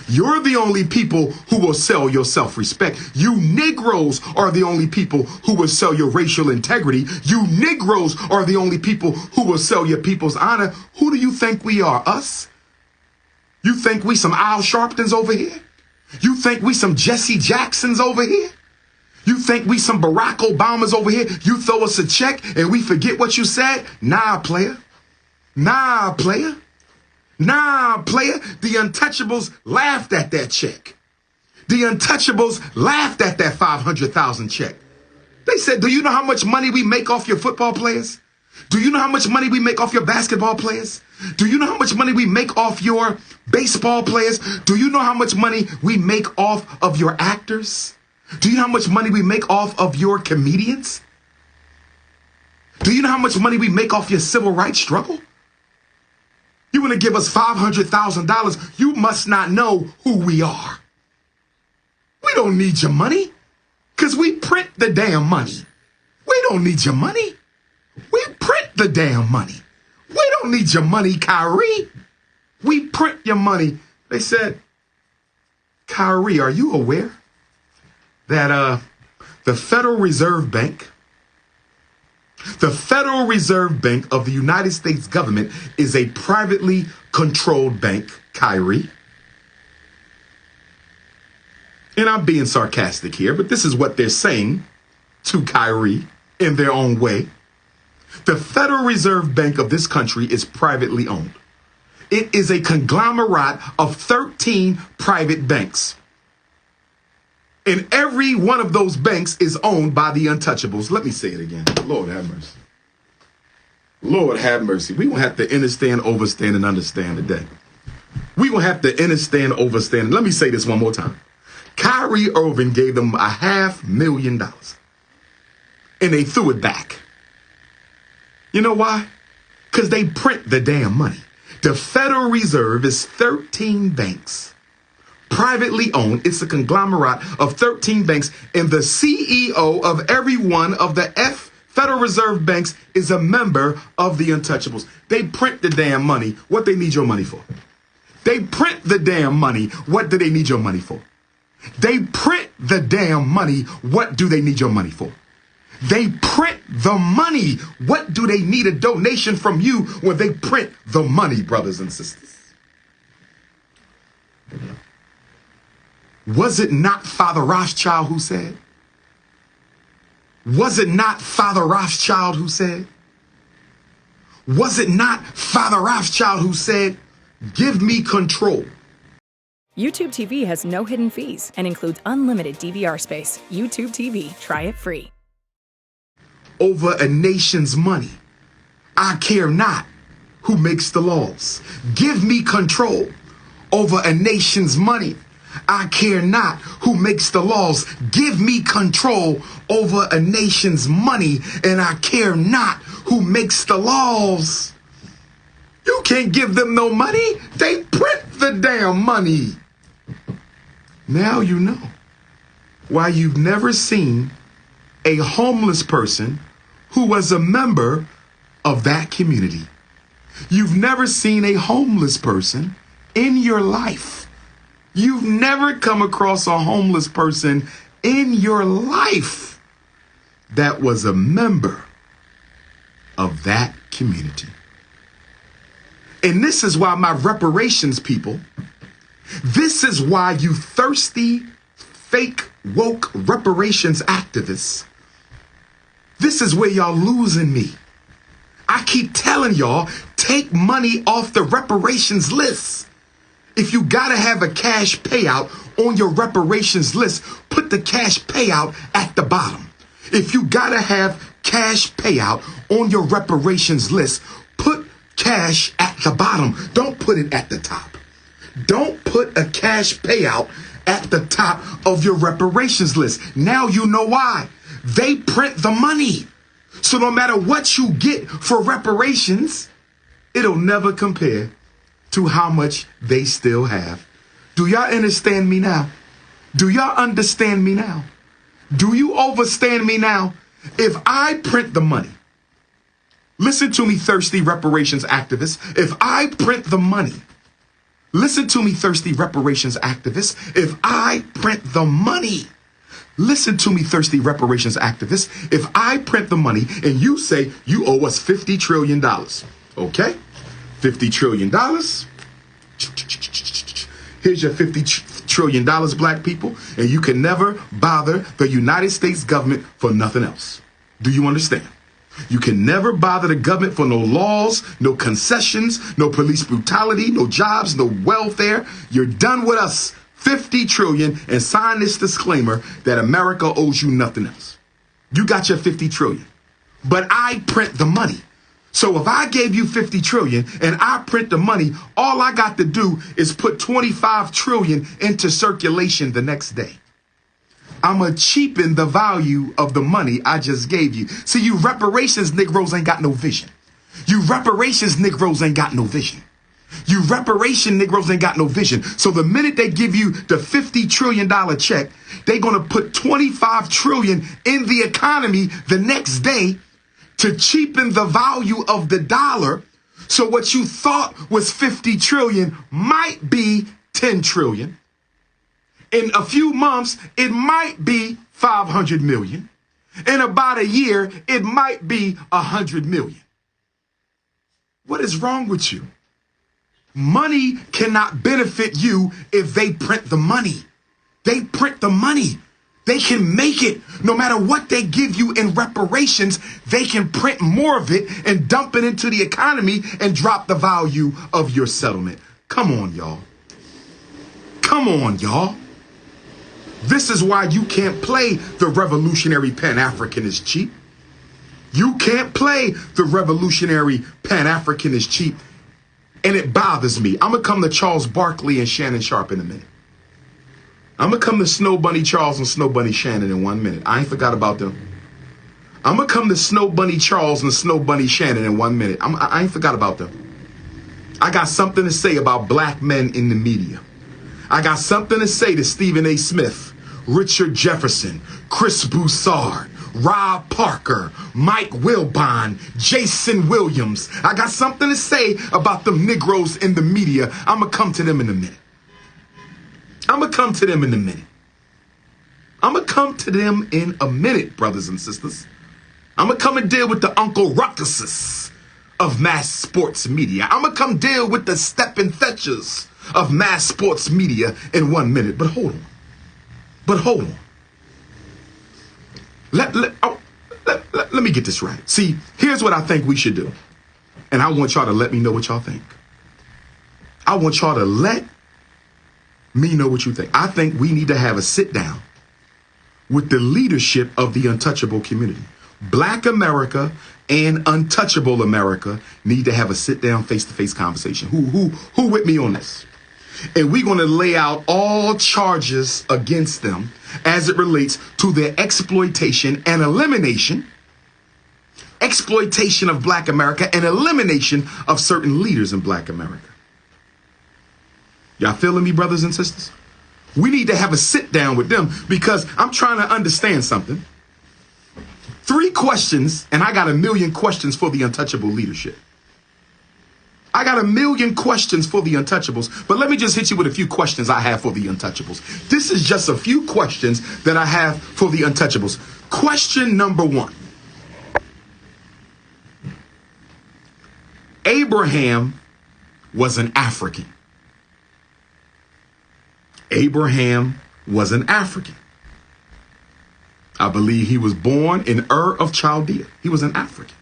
A: You're the only people who will sell your self-respect. You Negroes are the only people who will sell your racial integrity. You Negroes are the only people who will sell your people's honor. Who do you think we are? Us? You think we some Al Sharptons over here? You think we some Jesse Jacksons over here? You think we some Barack Obamas over here? You throw us a check and we forget what you said? Nah, player. Nah, player. Nah, player, the Untouchables laughed at that check. The Untouchables laughed at that $500,000 check. They said, do you know how much money we make off your football players? Do you know how much money we make off your basketball players? Do you know how much money we make off your baseball players? Do you know how much money we make off of your actors? Do you know how much money we make off of your comedians? Do you know how much money we make off your civil rights struggle? You want to give us $500,000? You must not know who we are. We don't need your money because we print the damn money. We don't need your money. We print the damn money. We don't need your money, Kyrie. We print your money. They said, Kyrie, are you aware that the Federal Reserve Bank of the United States government is a privately controlled bank, Kyrie? And I'm being sarcastic here, but this is what they're saying to Kyrie in their own way. The Federal Reserve Bank of this country is privately owned. It is a conglomerate of 13 private banks. And every one of those banks is owned by the Untouchables. Let me say it again. Lord have mercy. Lord have mercy. We won't have to understand, overstand, and understand today. We will have to understand, overstand. Let me say this one more time. Kyrie Irving gave them $500,000 and they threw it back. You know why? Because they print the damn money. The Federal Reserve is 13 banks, privately owned. It's a conglomerate of 13 banks, and the CEO of every one of the Federal Reserve banks is a member of the Untouchables. They print the damn money. What they need your money for? They print the damn money. What do they need your money for? They print the damn money. What do they need your money for? They print the money. What do they need a donation from you when they print the money, brothers and sisters? Was it not Father Rothschild who said? Was it not Father Rothschild who said? Was it not Father Rothschild who said, give me control?
Q: YouTube TV has no hidden fees and includes unlimited DVR space. YouTube TV, try it free.
A: Over a nation's money. I care not who makes the laws. Give me control over a nation's money. I care not who makes the laws. Give me control over a nation's money, and I care not who makes the laws. You can't give them no money. They print the damn money. Now you know why you've never seen a homeless person who was a member of that community. You've never seen a homeless person in your life. You've never come across a homeless person in your life that was a member of that community. And this is why my reparations people, this is why you thirsty, fake, woke reparations activists, this is where y'all losing me. I keep telling y'all, take money off the reparations list. If you gotta have a cash payout on your reparations list, put the cash payout at the bottom. If you gotta have cash payout on your reparations list, put cash at the bottom. Don't put it at the top. Don't put a cash payout at the top of your reparations list. Now you know why. They print the money. So no matter what you get for reparations, it'll never compare to how much they still have. Do y'all understand me now? Do y'all understand me now? Do you understand me now? If I print the money, listen to me, thirsty reparations activists. If I print the money, listen to me, thirsty reparations activists. If I print the money, listen to me, thirsty reparations activists. If I print the money and you say you owe us $50 trillion, okay? $50 trillion. Here's your $50 trillion, black people, and you can never bother the United States government for nothing else. Do you understand? You can never bother the government for no laws, no concessions, no police brutality, no jobs, no welfare. You're done with us. 50 trillion, and sign this disclaimer that America owes you nothing else. You got your 50 trillion, but I print the money. So if I gave you 50 trillion and I print the money, all I got to do is put 25 trillion into circulation the next day. I'm going to cheapen the value of the money I just gave you. See, you reparations Negroes ain't got no vision. You reparations Negroes ain't got no vision. You reparation Negroes ain't got no vision. So the minute they give you the $50 trillion check, they're going to put 25 trillion in the economy the next day to cheapen the value of the dollar. So what you thought was 50 trillion might be 10 trillion. In a few months, it might be 500 million. In about a year, it might be 100 million. What is wrong with you? Money cannot benefit you if they print the money. They print the money. They can make it. No matter what they give you in reparations, they can print more of it and dump it into the economy and drop the value of your settlement. Come on, y'all. Come on, y'all. This is why you can't play the revolutionary Pan-African is cheap. You can't play the revolutionary Pan-African is cheap. And it bothers me. I'm going to come to Charles Barkley and Shannon Sharp in a minute. I'm going to come to Snow Bunny Charles and Snow Bunny Shannon in 1 minute. I ain't forgot about them. I'm going to come to Snow Bunny Charles and Snow Bunny Shannon in 1 minute. I ain't forgot about them. I got something to say about black men in the media. I got something to say to Stephen A. Smith, Richard Jefferson, Chris Broussard, Rob Parker, Mike Wilbon, Jason Williams. I got something to say about them Negroes in the media. I'm going to come to them in a minute. I'm going to come to them in a minute. I'm going to come to them in a minute, brothers and sisters. I'm going to come and deal with the Uncle Ruckuses of mass sports media. I'm going to come deal with the Steppin' Fetchers of mass sports media in 1 minute. But hold on. Let me get this right. See, here's what I think we should do. And I want y'all to let me know what y'all think. I want y'all to let me know what you think. I think we need to have a sit down with the leadership of the untouchable community. Black America and untouchable America need to have a sit down face-to-face conversation. Who with me on this? And we're going to lay out all charges against them as it relates to their exploitation and elimination of Black America and elimination of certain leaders in Black America. Y'all feeling me, brothers and sisters? We need to have a sit down with them because I'm trying to understand something. 3 questions, and I got a million questions for the untouchable leadership. I got a million questions for the untouchables, but let me just hit you with a few questions I have for the untouchables. This is just a few questions that I have for the untouchables. Question number 1. Abraham was an African. Abraham was an African. I believe he was born in Ur of Chaldea. He was an African.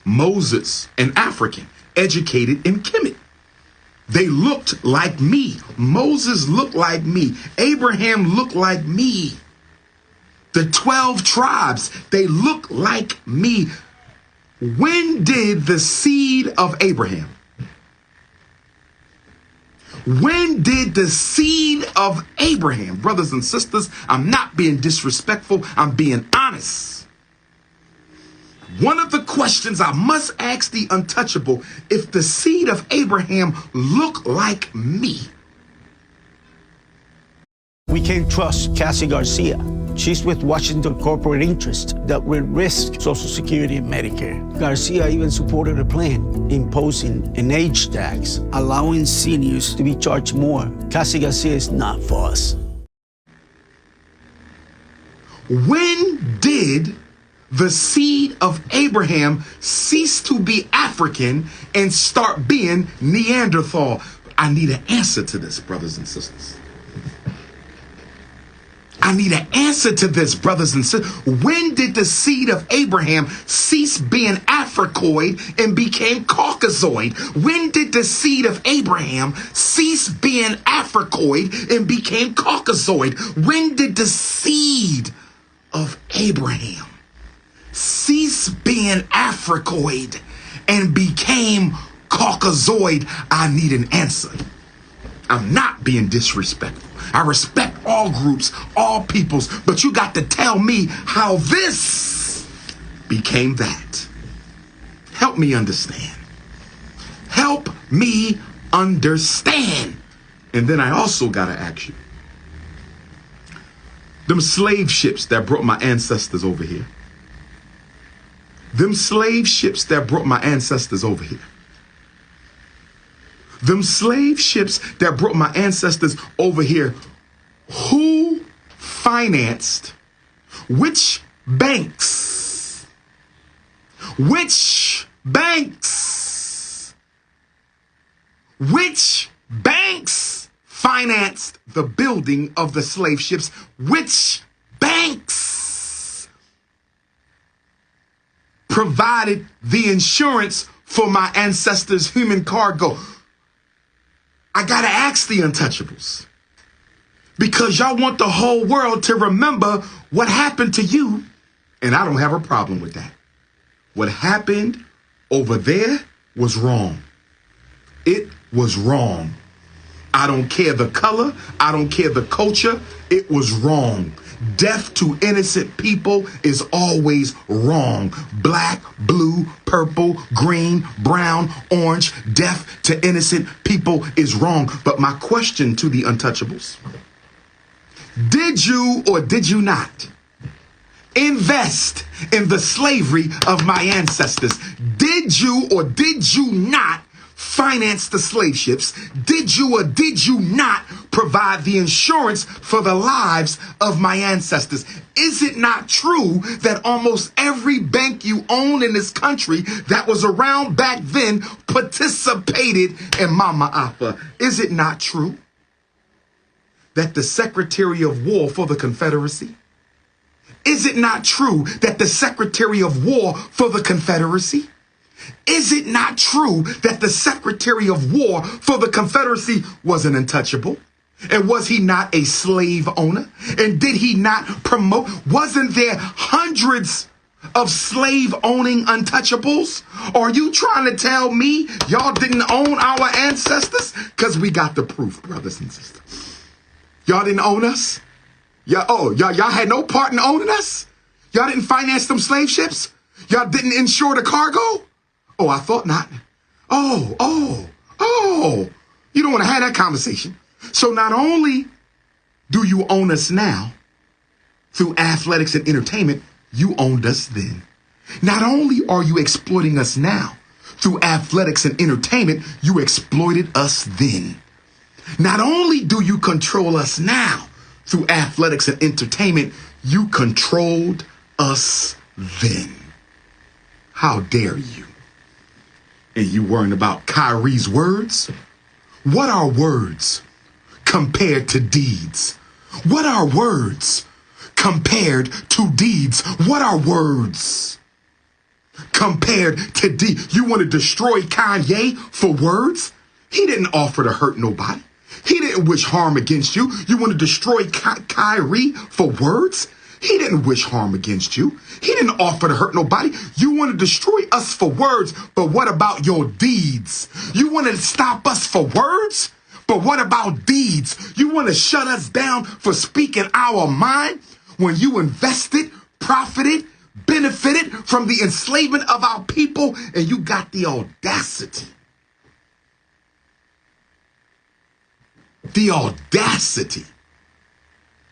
A: Moses, an African, educated in Kemet. They looked like me. Moses looked like me. Abraham looked like me. The 12 tribes, they look like me. When did the seed of Abraham? When did the seed of Abraham, brothers and sisters, I'm not being disrespectful, I'm being honest. One of the questions I must ask the untouchable, if the seed of Abraham look like me.
B: We can't trust Cassie Garcia. She's with Washington corporate interests that will risk Social Security and Medicare. Garcia even supported a plan imposing an age tax, allowing seniors to be charged more. Cassie Garcia is not for us.
A: When did the seed of Abraham cease to be African and start being Neanderthal? I need an answer to this, brothers and sisters. I need an answer to this, brothers and sisters. When did the seed of Abraham cease being Africoid and became Caucasoid? When did the seed of Abraham cease being Africoid and became Caucasoid? When did the seed of Abraham cease being Africoid and became Caucasoid? I need an answer. I'm not being disrespectful. I respect all groups, all peoples, but you got to tell me how this became that. Help me understand. Help me understand. And then I also got to ask you, them slave ships that brought my ancestors over here, them slave ships that brought my ancestors over here, them slave ships that brought my ancestors over here, who financed which banks? Which banks? Which banks financed the building of the slave ships? Which banks provided the insurance for my ancestors' human cargo? I gotta ask the untouchables, because y'all want the whole world to remember what happened to you, and I don't have a problem with that. What happened over there was wrong. It was wrong. I don't care the color. I don't care the culture. It was wrong. Death to innocent people is always wrong. Black, blue, purple, green, brown, orange. Death to innocent people is wrong. But my question to the untouchables, did you or did you not invest in the slavery of my ancestors? Did you or did you not finance the slave ships? Did you or did you not provide the insurance for the lives of my ancestors? Is it not true that almost every bank you own in this country that was around back then participated in Mama Apa? Is it not true that the Secretary of War for the Confederacy? Is it not true that the Secretary of War for the Confederacy? Is it not true that the Secretary of War for the Confederacy was an untouchable? And was he not a slave owner? And did he not promote? Wasn't there hundreds of slave owning untouchables? Or are you trying to tell me y'all didn't own our ancestors? Because we got the proof, brothers and sisters. Y'all didn't own us? Y'all had no part in owning us? Y'all didn't finance them slave ships? Y'all didn't insure the cargo? Oh, I thought not. Oh. You don't want to have that conversation. So not only do you own us now through athletics and entertainment, you owned us then. Not only are you exploiting us now through athletics and entertainment, you exploited us then. Not only do you control us now through athletics and entertainment, you controlled us then. How dare you? And you worrying about Kyrie's words? What are words compared to deeds? What are words compared to deeds? What are words compared to deeds? You want to destroy Kanye for words? He didn't offer to hurt nobody. He didn't wish harm against you. You want to destroy Kyrie for words? He didn't wish harm against you. He didn't offer to hurt nobody. You want to destroy us for words, but what about your deeds? You want to stop us for words, but what about deeds? You want to shut us down for speaking our mind when you invested, profited, benefited from the enslavement of our people, and you got the audacity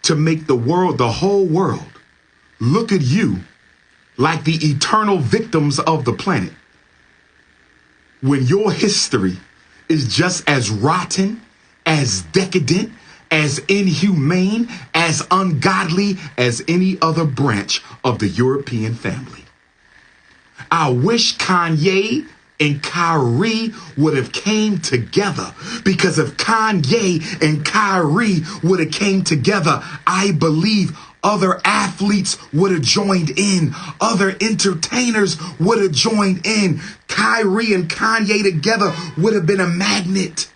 A: to make the world, the whole world, look at you like the eternal victims of the planet, when your history is just as rotten, as decadent, as inhumane, as ungodly as any other branch of the European family. I wish Kanye and Kyrie would have came together. Because if Kanye and Kyrie would have came together, I believe other athletes would have joined in. Other entertainers would have joined in. Kyrie and Kanye together would have been a magnet.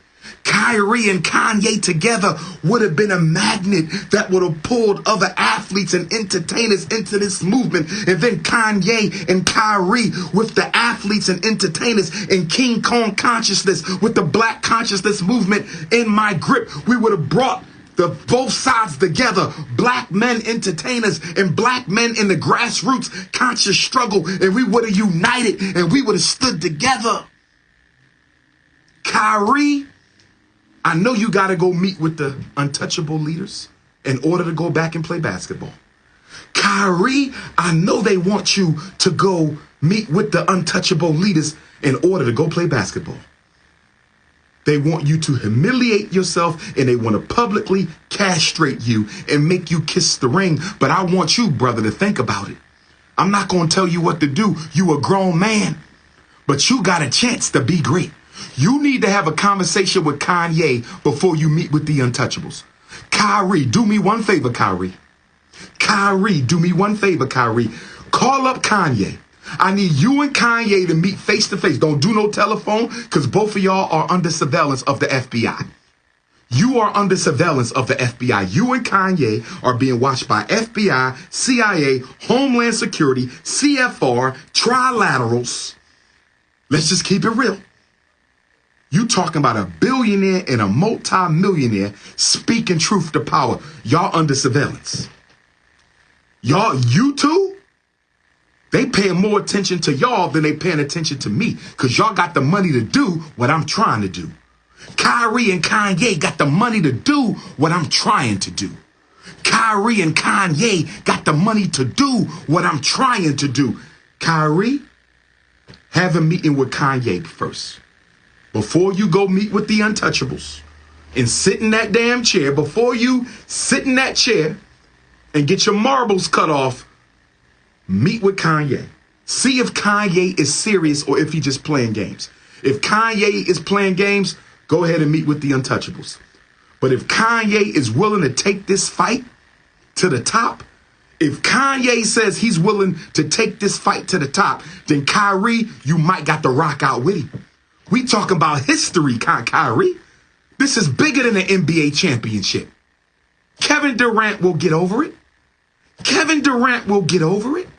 A: Kyrie and Kanye together would have been a magnet that would have pulled other athletes and entertainers into this movement. And then Kanye and Kyrie with the athletes and entertainers and King Kong consciousness with the black consciousness movement in my grip. We would have brought both sides together, black men entertainers and black men in the grassroots conscious struggle, and we would have united and we would have stood together. Kyrie, I know you got to go meet with the untouchable leaders in order to go back and play basketball. Kyrie, I know they want you to go meet with the untouchable leaders in order to go play basketball. They want you to humiliate yourself and they want to publicly castrate you and make you kiss the ring. But I want you, brother, to think about it. I'm not going to tell you what to do. You a grown man, but you got a chance to be great. You need to have a conversation with Kanye before you meet with the untouchables. Kyrie, do me one favor, Kyrie. Kyrie, do me one favor, Kyrie. Call up Kanye. I need you and Kanye to meet face to face. Don't do no telephone because both of y'all are under surveillance of the FBI. You are under surveillance of the FBI. You and Kanye are being watched by FBI, CIA, Homeland Security, CFR, trilaterals. Let's just keep it real. You talking about a billionaire and a multi-millionaire speaking truth to power. Y'all under surveillance. You two, they paying more attention to y'all than they paying attention to me because y'all got the money to do what I'm trying to do. Kyrie and Kanye got the money to do what I'm trying to do. Kyrie and Kanye got the money to do what I'm trying to do. Kyrie, have a meeting with Kanye first. Before you go meet with the untouchables and sit in that damn chair, before you sit in that chair and get your marbles cut off, meet with Kanye. See if Kanye is serious or if he's just playing games. If Kanye is playing games, go ahead and meet with the untouchables. But if Kanye is willing to take this fight to the top, if Kanye says he's willing to take this fight to the top, then Kyrie, you might got to rock out with him. We talking about history, Kyrie. This is bigger than an NBA championship. Kevin Durant will get over it. Kevin Durant will get over it.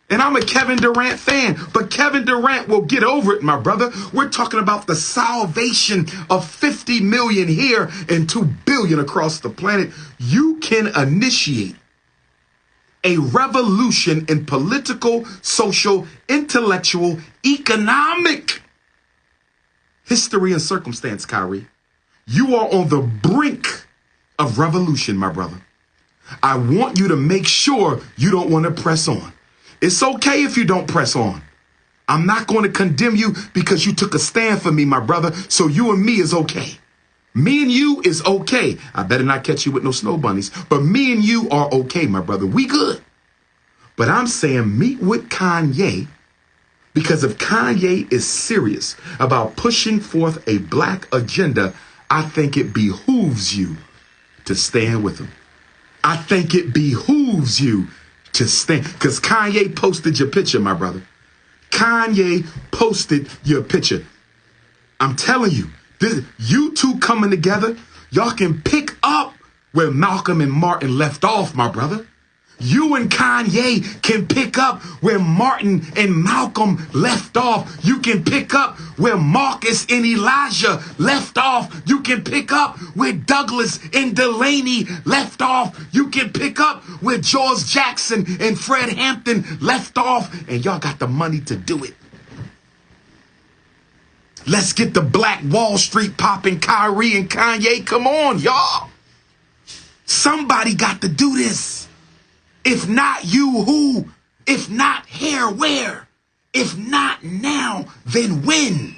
A: And I'm a Kevin Durant fan, but Kevin Durant will get over it, my brother. We're talking about the salvation of 50 million here and 2 billion across the planet. You can initiate a revolution in political, social, intellectual, economic history and circumstance, Kyrie. You are on the brink of revolution, my brother. I want you to make sure you don't want to press on. It's okay if you don't press on. I'm not going to condemn you because you took a stand for me, my brother. So you and me is okay. Me and you is okay. I better not catch you with no snow bunnies, but me and you are okay, my brother. We good. But I'm saying meet with Kanye. Because if Kanye is serious about pushing forth a black agenda, I think it behooves you to stand with him. I think it behooves you to stand. Because Kanye posted your picture, my brother. Kanye posted your picture. I'm telling you, you two coming together, y'all can pick up where Malcolm and Martin left off, my brother. You and Kanye can pick up where Martin and Malcolm left off. You can pick up where Marcus and Elijah left off. You can pick up where Douglas and Delaney left off. You can pick up where George Jackson and Fred Hampton left off. And y'all got the money to do it. Let's get the Black Wall Street popping, Kyrie and Kanye. Come on, y'all. Somebody got to do this. If not you, who? If not here, where? If not now, then when?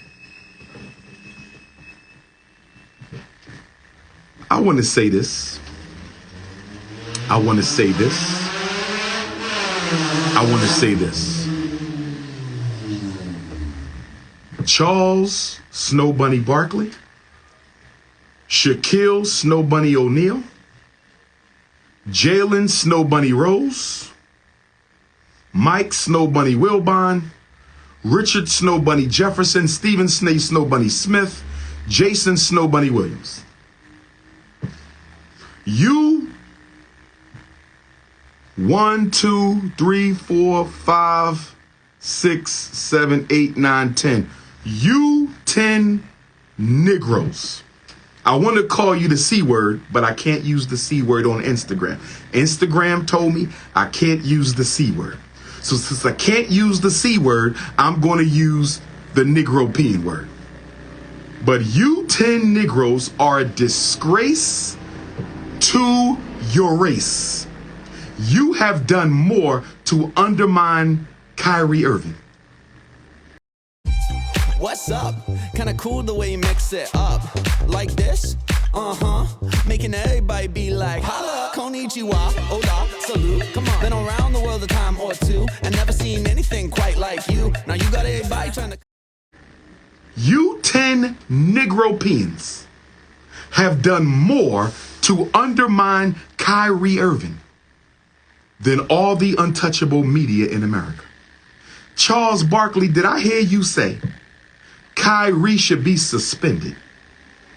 A: I want to say this. I want to say this. I want to say this. Charles Snow Bunny Barkley, Shaquille Snow Bunny O'Neal, Jalen Snow Bunny Rose, Mike Snow Bunny Wilbon, Richard Snow Bunny Jefferson, Stephen Snow Bunny Smith, Jason Snow Bunny Williams. You 1, 2, 3, 4, 5, 6, 7, 8, 9, 10. You 10 Negroes. I want to call you the C word, but I can't use the C word on Instagram. Instagram told me I can't use the C word. So since I can't use the C word, I'm going to use the Negropean word. But you 10 Negroes are a disgrace to your race. You have done more to undermine Kyrie Irving.
R: What's up? Kinda cool the way you mix it up. Like this? Making everybody be like, holla, konnichiwa, hola, salute. Come on. Been around the world a time or two and never seen anything quite like you. Now you got everybody trying to...
A: You 10 Negropeans have done more to undermine Kyrie Irving than all the untouchable media in America. Charles Barkley, did I hear you say Kyrie should be suspended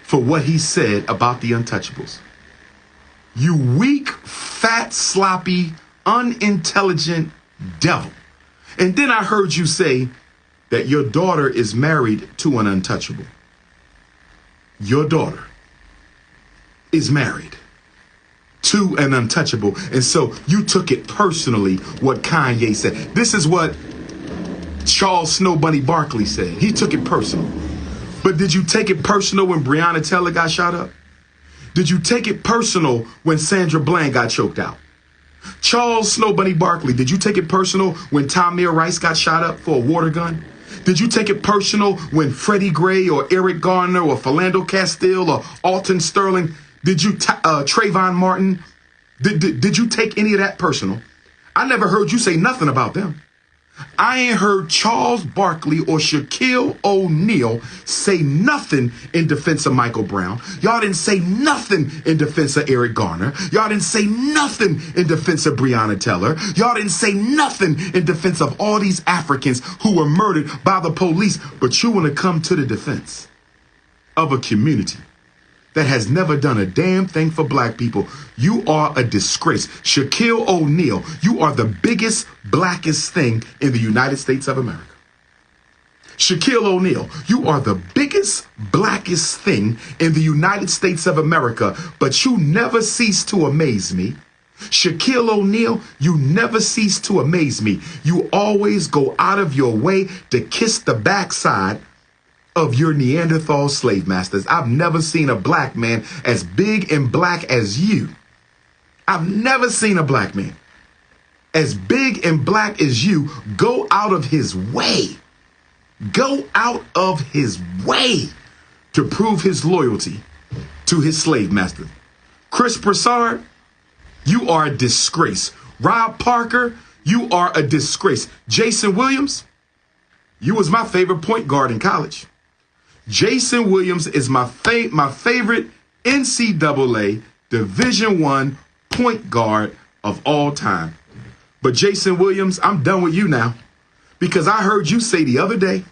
A: for what he said about the untouchables? You weak, fat, sloppy, unintelligent devil. And then I heard you say that your daughter is married to an untouchable. Your daughter is married to an untouchable. And so you took it personally what Kanye said. This is what Charles Snow Bunny Barkley said. He took it personal. But did you take it personal when Breonna Taylor got shot up? Did you take it personal when Sandra Bland got choked out? Charles Snow Bunny Barkley, did you take it personal when Tamir Rice got shot up for a water gun? Did you take it personal when Freddie Gray or Eric Garner or Philando Castile or Alton Sterling, did you, Trayvon Martin, did you take any of that personal? I never heard you say nothing about them. I ain't heard Charles Barkley or Shaquille O'Neal say nothing in defense of Michael Brown. Y'all didn't say nothing in defense of Eric Garner. Y'all didn't say nothing in defense of Breonna Taylor. Y'all didn't say nothing in defense of all these Africans who were murdered by the police. But you want to come to the defense of a community that has never done a damn thing for black people. You are a disgrace. Shaquille O'Neal, you are the biggest, blackest thing in the United States of America. Shaquille O'Neal, you are the biggest, blackest thing in the United States of America, but you never cease to amaze me. Shaquille O'Neal, you never cease to amaze me. You always go out of your way to kiss the backside of your Neanderthal slave masters. I've never seen a black man as big and black as you. I've never seen a black man as big and black as you go out of his way. Go out of his way to prove his loyalty to his slave master. Chris Broussard, you are a disgrace. Rob Parker, you are a disgrace. Jason Williams, you was my favorite point guard in college. Jason Williams is my favorite NCAA Division I point guard of all time. But Jason Williams, I'm done with you now, because I heard you say the other day